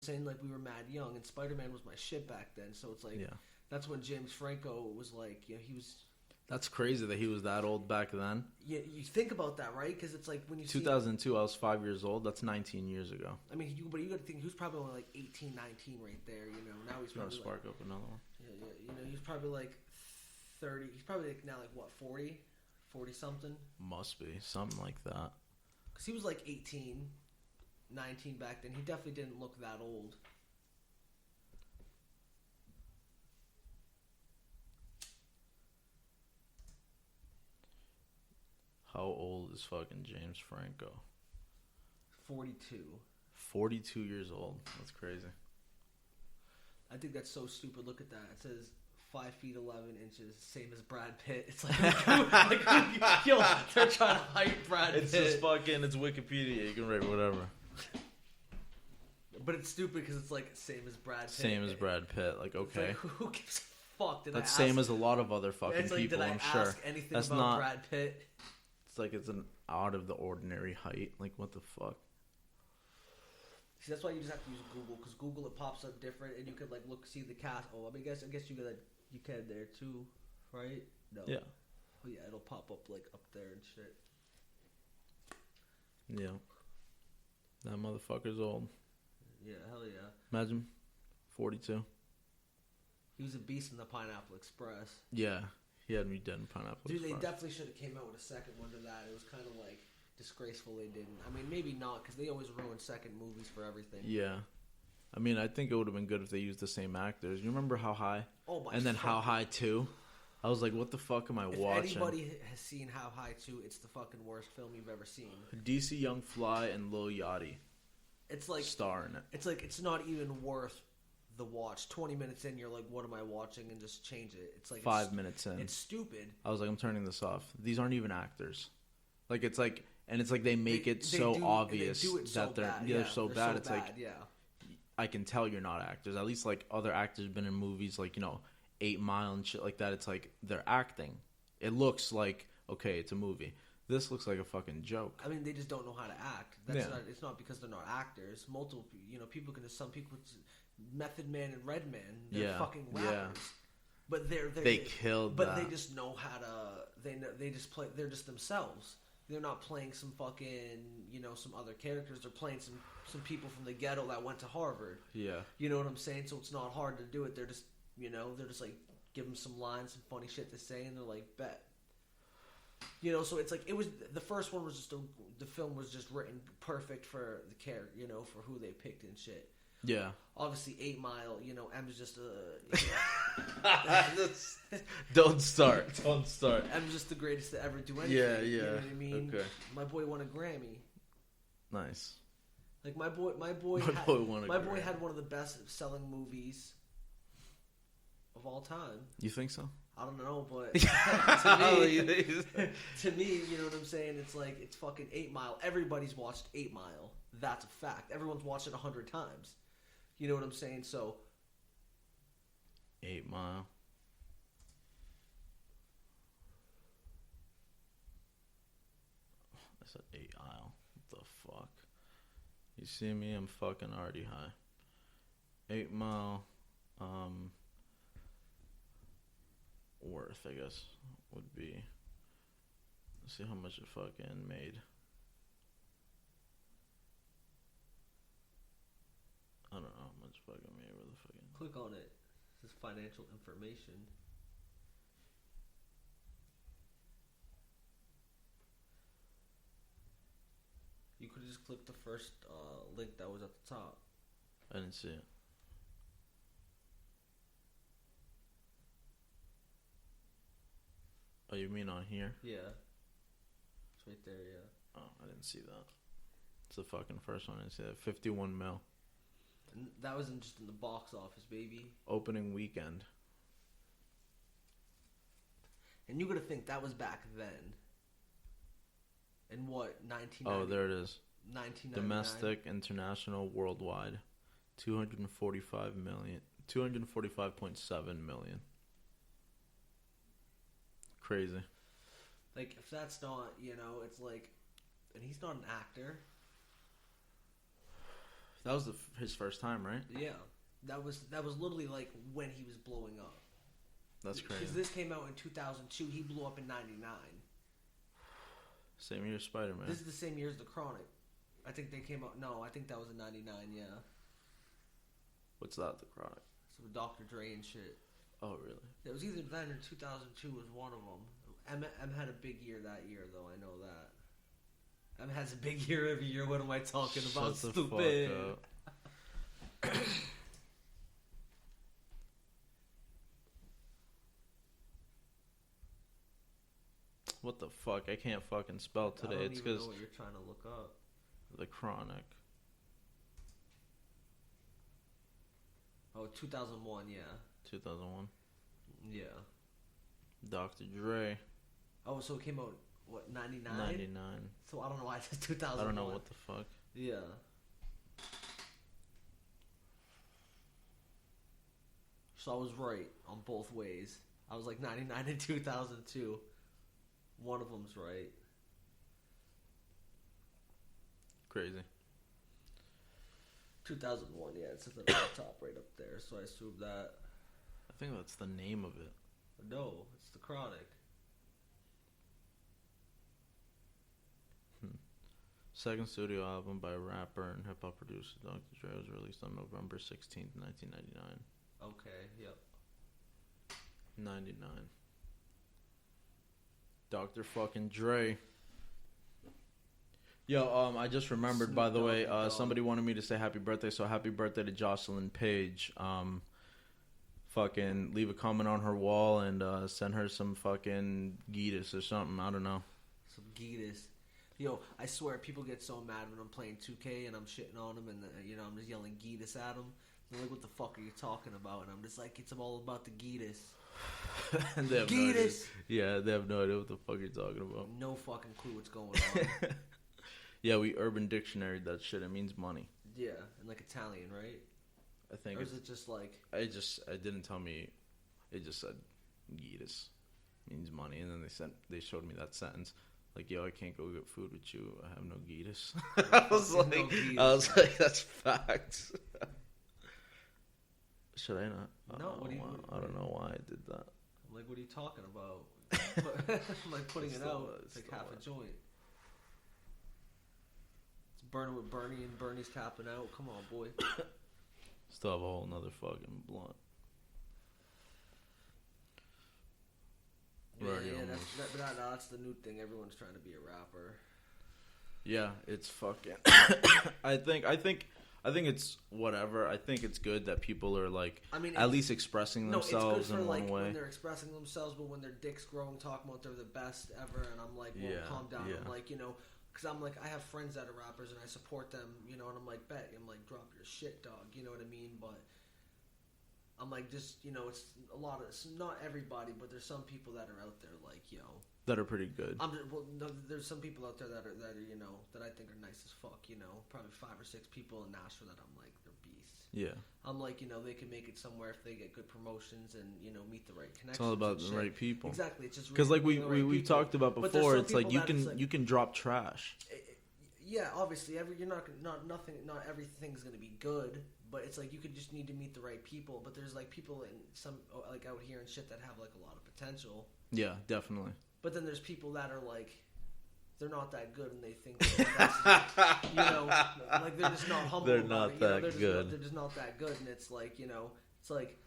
saying like we were mad young, and Spider-Man was my shit back then. So it's like that's when James Franco was like, he was. That's crazy that he was that old back then. Yeah, you think about that, right? Because it's like when you 2002, I was 5 years old. That's 19 years ago. I mean, but you got to think he was probably only like 18, 19 right there. Now he's probably spark up another one. Yeah. He's probably like 30. He's probably like now like what 40 something. Must be something like that. Because he was like 18, 19 back then. He definitely didn't look that old. How old is fucking James Franco? 42. 42 years old. That's crazy. I think that's so stupid. Look at that. It says 5 feet 11 inches, same as Brad Pitt. It's like, they're trying to hype Brad Pitt. It's just fucking, it's Wikipedia. You can write whatever. But it's stupid because it's like same as Brad Pitt. Same as Brad Pitt. Like, okay. Like, who gives a fuck? That's same as a lot of other fucking like, people, I'm ask sure. Anything that's about not Brad Pitt. It's like it's an out of the ordinary height. Like, what the fuck? See, that's why you just have to use Google, because Google, it pops up different, and you could like see the cast. Oh, I guess you can there too, right? No. Yeah. Oh yeah, it'll pop up like up there and shit. Yeah. That motherfucker's old. Yeah, hell yeah. Imagine, 42. He was a beast in the Pineapple Express. Yeah, he had me dead in Pineapple Dude, Express. they definitely should have came out with a second one to that. It was kind of like disgraceful they didn't. I mean, maybe not, because they always ruin second movies for everything. Yeah. I mean, I think it would have been good if they used the same actors. You remember How High? Oh, my And then How High 2? I was like, what the fuck am I watching? If anybody has seen How High 2, it's the fucking worst film you've ever seen. DC Young Fly and Lil Yachty. It's like star in it. It's like it's not even worth the watch. 20 minutes in, you're like, what am I watching? And just change it. It's like 5 minutes in. It's stupid. I was like, I'm turning this off. These aren't even actors. Like, it's like, and it's like they make it so obvious that they're so bad. It's like, I can tell you're not actors. At least like other actors have been in movies like, 8 Mile and shit like that. It's like they're acting. It looks like, okay, it's a movie. This looks like a fucking joke. I mean, they just don't know how to act. It's not because they're not actors. Multiple, people can. Some people, Method Man and Redman, they're fucking rappers. Yeah. But they killed. But they just know how to. They just play. They're just themselves. They're not playing some fucking, some other characters. They're playing some people from the ghetto that went to Harvard. Yeah. You know what I'm saying? So it's not hard to do it. They're just, they're just like give them some lines, some funny shit to say, and they're like, bet. So it's like, it was, the first one was just, the film was just written perfect for the character, for who they picked and shit. Yeah. Obviously, 8 Mile, M's just Don't start. M's just the greatest to ever do anything. Yeah. You know what I mean? Okay. My boy won a Grammy. Nice. Like, my boy had one of the best selling movies of all time. You think so? I don't know, but to me, you know what I'm saying? It's like, it's fucking 8 Mile. Everybody's watched 8 Mile. That's a fact. Everyone's watched it 100 times. You know what I'm saying? So 8 Mile. I said 8 Mile. What the fuck? You see me? I'm fucking already high. 8 Mile. Worth, I guess, would be. Let's see how much it fucking made. I don't know how much fucking made with the fucking. Click on it. This is financial information. You could have just clicked the first link that was at the top. I didn't see it. Oh, you mean on here? Yeah. It's right there, yeah. Oh, I didn't see that. It's the fucking first one. I didn't see that. 51 mil. And that wasn't just in the box office, baby. Opening weekend. And you gotta think that was back then. In what, 1990? Oh, there it is. 1999. Domestic, international, worldwide. 245 million. 245.7 million. Crazy. Like, if that's not, it's like, and he's not an actor. That was his first time, right? Yeah. That was literally like when he was blowing up. That's crazy. Because this came out in 2002. He blew up in 99. Same year as Spider-Man. This is the same year as The Chronic. I think they came out... No, I think that was in 99, yeah. What's that, The Chronic? So with Dr. Dre and shit. Oh, really? It was either then or 2002 was one of them. M had a big year that year, though. I know that. M has a big year every year. What am I talking about? Shut Stupid. The fuck up. What the fuck? I can't fucking spell today. I don't it's even because know what you're trying to look up. The Chronic. Oh, 2001, yeah. 2001. Yeah. Dr. Dre. Oh, so it came out, what, 99? 99. So I don't know why it says 2001. I don't know what the fuck. Yeah. So I was right on both ways. I was like 99 and 2002. One of them's right. Crazy. 2001, yeah, it says at the top right up there, so I assume that. I think that's the name of it. No, it's The Chronic. Second studio album by rapper and hip-hop producer Dr. Dre was released on November 16th, 1999. Okay, yep. 99. Dr. fucking Dre. Yo, I just remembered, Snoop by the way, somebody wanted me to say happy birthday, so happy birthday to Jocelyn Page. Fucking leave a comment on her wall and send her some fucking Geetus or something. I don't know. Some Geetus. Yo, I swear people get so mad when I'm playing 2K and I'm shitting on them and, I'm just yelling Geetus at them. They're like, what the fuck are you talking about? And I'm just like, it's all about the Geetus. And they have Geetus! No idea. Yeah, they have no idea what the fuck you're talking about. No fucking clue what's going on. Yeah, we Urban Dictionary that shit. It means money. Yeah, and like Italian, right? I think. Or is it just like... It didn't tell me. It just said Geetus means money. And then they showed me that sentence. Like, yo, I can't go get food with you. I have no Geetus. I was like, that's facts. Should I not? No, I don't know why I did that. I'm like, what are you talking about? I'm like putting it out. It's like half a joint. It's burning with Burnin and Bernie's tapping out. Come on, boy. Still have a whole nother fucking blunt. Yeah, that's the new thing. Everyone's trying to be a rapper. Yeah, it's fucking. I think it's whatever. I think it's good that people are like, at least expressing themselves it's good for, in one way. When they're expressing themselves, but when their dick's growing, talking about they're the best ever, and I'm like, well, calm down. Yeah. I'm like, because I'm like, I have friends that are rappers and I support them, and I'm like, I'm like, drop your shit, dog. You know what I mean? But I'm like, just, it's a lot of, it's not everybody, but there's some people that are out there like, that are pretty good. There's some people out there that are that I think are nice as fuck, probably 5 or 6 people in Nashville that I'm like, they're beasts. Yeah. I'm like, they can make it somewhere if they get good promotions and, meet the right connections. It's all about the right people. Exactly. It's just because like we've talked about before, it's like you can drop trash. Yeah, obviously, not everything's gonna be good, but it's like you could just need to meet the right people. But there's like people in some like out here and shit that have like a lot of potential. Yeah, definitely. But then there's people that are like, they're not that good, and they think that's, like they're just not humble. They're not that good. They're just not that good, and it's like it's like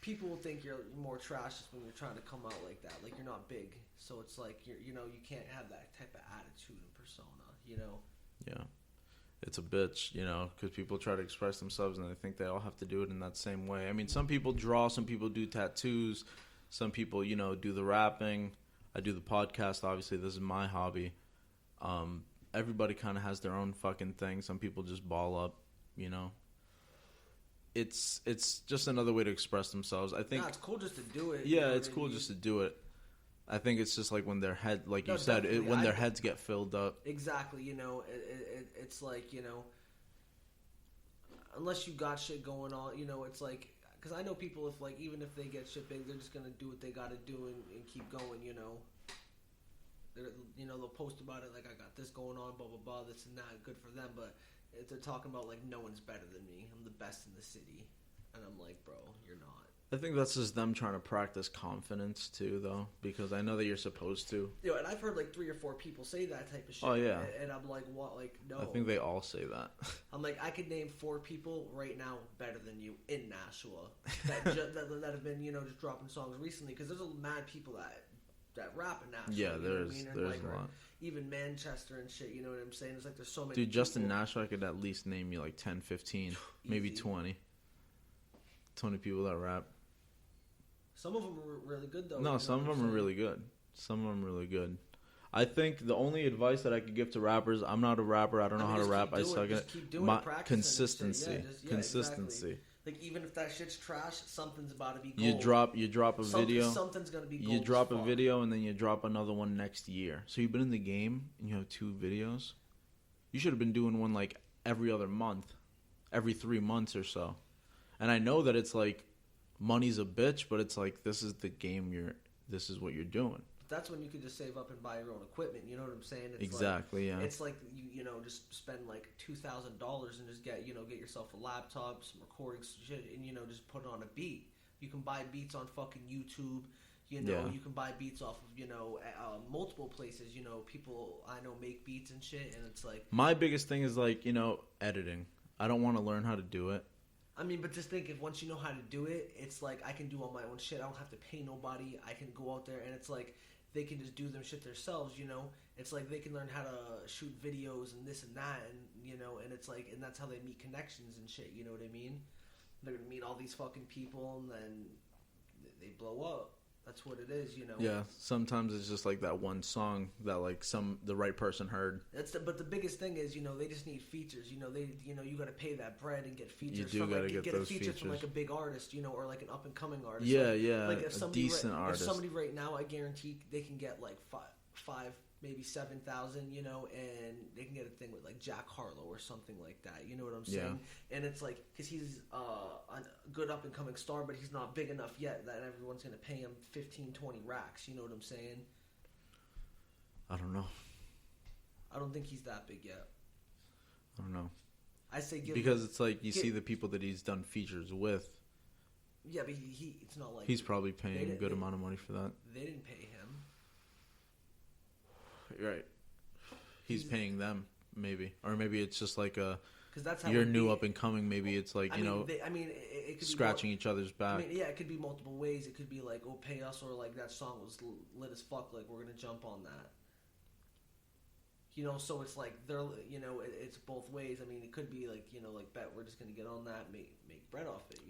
people will think you're more trash just when you're trying to come out like that. Like you're not big, so it's like you can't have that type of attitude and persona. Yeah, it's a bitch, because people try to express themselves and they think they all have to do it in that same way. I mean, some people draw, some people do tattoos, some people, do the rapping. I do the podcast. Obviously, this is my hobby. Everybody kind of has their own fucking thing. Some people just ball up, It's just another way to express themselves. I think. It's cool just to do it. Yeah, it's cool just to do it. I think it's just like when their head, like you said, when their heads get filled up. Exactly, it's like, unless you got shit going on, it's like, because I know people, if like, even if they get shit big, they're just going to do what they got to do and keep going, they'll post about it like, I got this going on, blah, blah, blah, this and that, good for them, but they're talking about like no one's better than me. I'm the best in the city, and I'm like, bro, you're not. I think that's just them trying to practice confidence too, though, because I know that you're supposed to. Yeah, and I've heard like 3 or 4 people say that type of shit. Oh yeah, and I'm like, what? Like, no. I think they all say that. I'm like, I could name 4 people right now better than you in Nashua that have been just dropping songs recently, because there's a mad people that rap in Nashua. Yeah, there's like, a lot. Even Manchester and shit. You know what I'm saying? It's like there's so many. Dude, just in Nashua, I could at least name you like 10, 15, maybe 20. 20 people that rap. Some of them are really good, though. No, some of them are really good. Some of them are really good. I think the only advice that I could give to rappers, I'm not a rapper. I don't know how to rap. I suck at it. Consistency. Consistency. Exactly. Like, even if that shit's trash, something's about to be gold. You drop a video. Something's going to be gold. You drop a video, and then you drop another one next year. So you've been in the game, and you have 2 videos. You should have been doing one, like, every other month. Every 3 months or so. And I know that it's, like, money's a bitch, but it's like, this is the game this is what you're doing. That's when you can just save up and buy your own equipment. You know what I'm saying? It's exactly. Like, yeah. It's like you just spend like $2,000 and just get yourself a laptop, some recording shit, and just put it on a beat. You can buy beats on fucking YouTube. You can buy beats off of multiple places. People I know make beats and shit, and it's like my biggest thing is like editing. I don't want to learn how to do it. I mean, but just think, if once you know how to do it, it's like I can do all my own shit. I don't have to pay nobody. I can go out there, and it's like they can just do their shit themselves, It's like they can learn how to shoot videos and this and that, and, and it's like, and that's how they meet connections and shit, you know what I mean? They're going to meet all these fucking people, and then they blow up. That's what it is, Yeah, sometimes it's just like that one song that like the right person heard. But the biggest thing is, they just need features. You got to pay that bread and get features. You do got to get those features from like a big artist, or like an up and coming artist. Yeah, like, yeah, like if a decent artist. If somebody right now, I guarantee they can get like five maybe 7,000, and they can get a thing with like Jack Harlow or something like that. You know what I'm saying? Yeah. And it's like, because he's a good up and coming star, but he's not big enough yet that everyone's going to pay him 15, 20 racks. You know what I'm saying? I don't know. I don't think he's that big yet. I don't know. I say because it's like you see the people that he's done features with. Yeah, but it's not like he's probably paying a good amount of money for that. They didn't pay him. Right. He's paying them, maybe. Or maybe it's just like that's how you're new up and coming. Maybe it's like, it could scratching each other's back. It could be multiple ways. It could be like, oh, pay us, or like that song was lit as fuck, like we're going to jump on that. So it's like they're, it's both ways. I mean, it could be like, like, bet we're just going to get on that, make bread off it,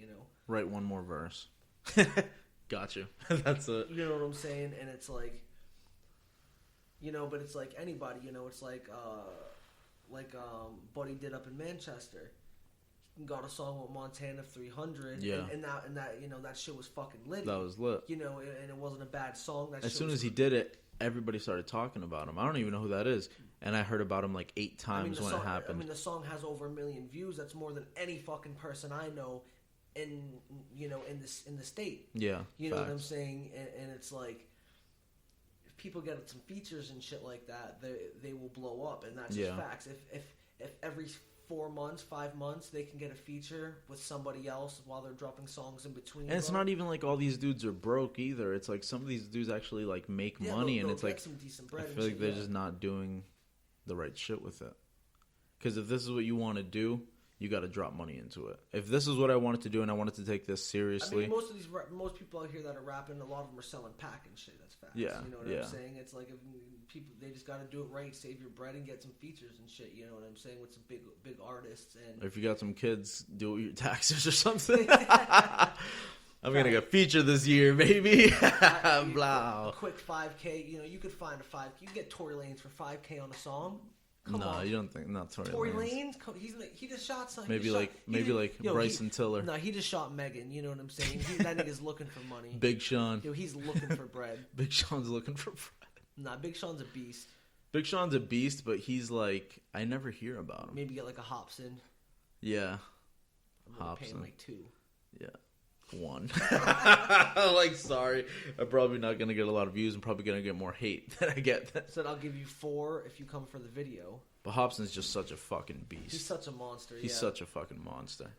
Write one more verse. Got you. That's it. You know what I'm saying? And it's like, but it's like anybody, it's like Buddy did up in Manchester. He got a song with Montana 300. Yeah. And that, that shit was fucking lit. That was lit. And it wasn't a bad song. As soon as he did it, everybody started talking about him. I don't even know who that is. And I heard about him like 8 times when it happened. I mean, the song has over 1 million views. That's more than any fucking person I know in the state. Yeah. You know what I'm saying? And it's like, if people get some features and shit like that, they will blow up, and that's just facts. If every 4 months, 5 months, they can get a feature with somebody else while they're dropping songs in between. And it's not even like all these dudes are broke either. It's like some of these dudes actually like make money, and it's like some decent bread. I feel like they're just not doing the right shit with it. Because if this is what you want to do, you got to drop money into it. If this is what I wanted to do and I wanted to take this seriously, I mean, most people out here that are rapping, a lot of them are selling pack and shit. That's facts. Yeah, you know what I'm saying? It's like, if people, they just got to do it right, save your bread, and get some features and shit. You know what I'm saying? With some big artists, and if you got some kids, do your taxes or something. I'm gonna get featured this year, baby. Blah. Quick 5K. You could find a 5K. You can get Tory Lanez for 5K on a song. Come on. You don't think not Tory Lanez? He just shot something. Maybe Bryson Tiller. No, he just shot Megan. You know what I'm saying? That nigga's looking for money. Big Sean. He's looking for bread. Big Sean's looking for bread. Nah, Big Sean's a beast. Big Sean's a beast, but he's like, I never hear about him. Maybe get like a Hobson. Yeah. I'm gonna pay him like 2. Yeah. 1. Sorry. I'm probably not going to get a lot of views. I'm probably going to get more hate than I get. Said I'll give you 4 if you come for the video. But Hobson's just such a fucking beast. He's such a monster. He's such a fucking monster.